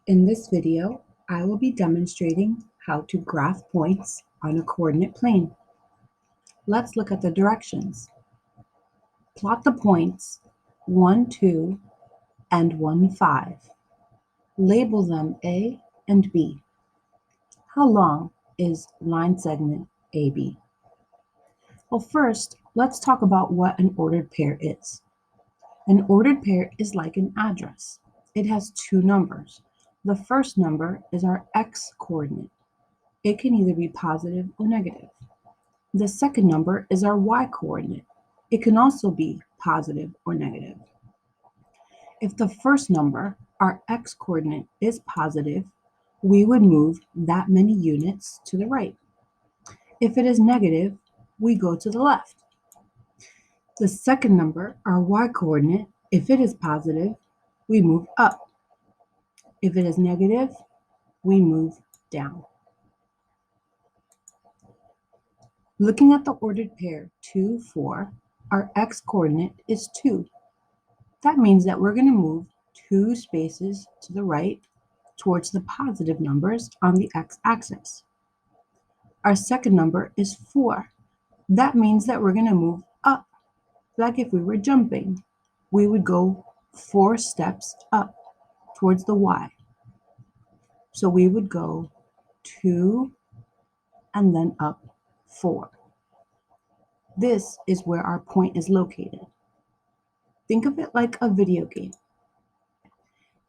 In this video, I will be demonstrating how to graph points on a coordinate plane. Let's look at the directions. Plot the points 1, 2, and 1, 5. Label them A and B. How long is line segment AB? Well, first, let's talk about what an ordered pair is. An ordered pair is like an address. It has two numbers. The first number is our x-coordinate. It can either be positive or negative. The second number is our y-coordinate. It can also be positive or negative. If the first number, our x-coordinate, is positive, we would move that many units to the right. If it is negative, we go to the left. The second number, our y-coordinate, if it is positive, we move up. If it is negative, we move down. Looking at the ordered pair 2, 4, our x-coordinate is 2. That means that we're going to move 2 spaces to the right towards the positive numbers on the x-axis. Our second number is 4. That means that we're going to move up. Like if we were jumping, we would go 4 steps up towards the y. So we would go 2 and then up 4. This is where our point is located. Think of it like a video game.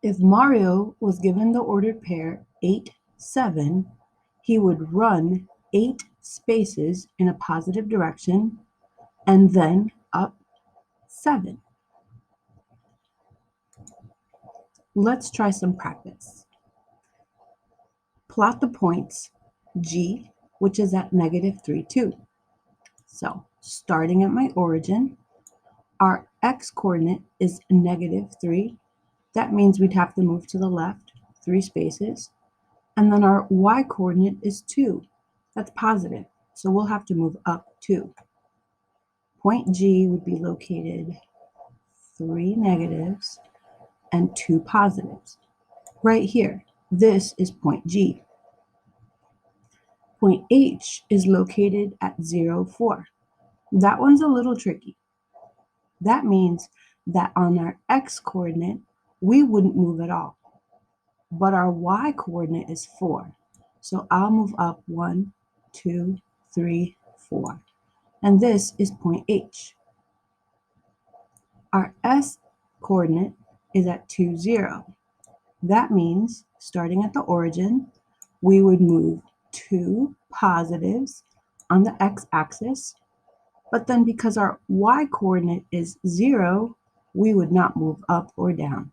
If Mario was given the ordered pair 8, 7, he would run 8 spaces in a positive direction and then up 7. Let's try some practice. Plot the points G, which is at -3, 2. So, starting at my origin, our x-coordinate is -3. That means we'd have to move to the left 3 spaces. And then our y-coordinate is 2. That's positive, so we'll have to move up 2. Point G would be located 3 negatives and 2 positives. Right here, this is point G. Point H is located at 0, 4. That one's a little tricky. That means that on our x-coordinate, we wouldn't move at all. But our y-coordinate is 4. So I'll move up 1, 2, 3, 4. And this is point H. Our s-coordinate is at 2, 0. That means, starting at the origin, we would move 2 positives on the x-axis, but then because our y-coordinate is 0, we would not move up or down.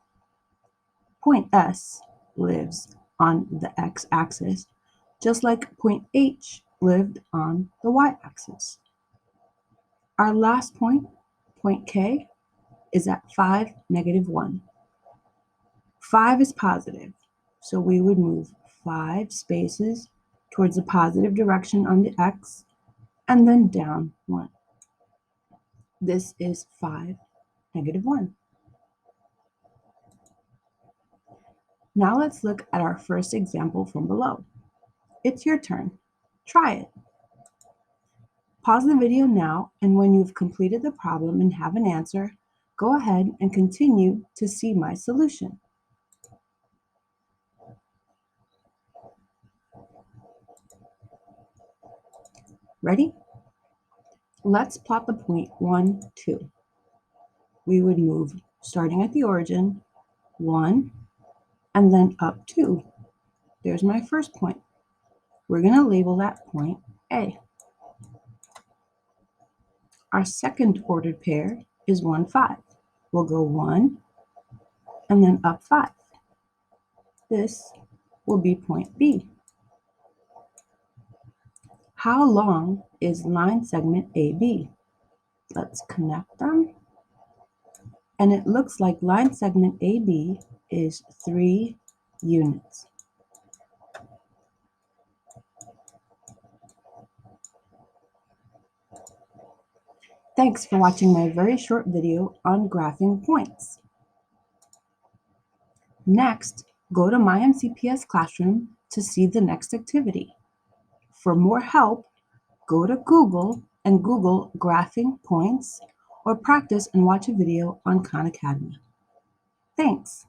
Point S lives on the x-axis, just like point H lived on the y-axis. Our last point, point K, is at 5, -1. 5 is positive, so we would move 5 spaces towards the positive direction on the x, and then down 1. This is 5, -1. Now let's look at our first example from below. It's your turn. Try it. Pause the video now, and when you've completed the problem and have an answer, go ahead and continue to see my solution. Ready? Let's plot the point 1, 2. We would move, starting at the origin, 1, and then up 2. There's my first point. We're going to label that point A. Our second ordered pair is 1, 5. We'll go 1, and then up 5. This will be point B. How long is line segment AB? Let's connect them. And it looks like line segment AB is 3 units. Thanks for watching my very short video on graphing points. Next, Go to My MCPS Classroom to see the next activity. For more help, go to Google and Google graphing points or practice and watch a video on Khan Academy. Thanks.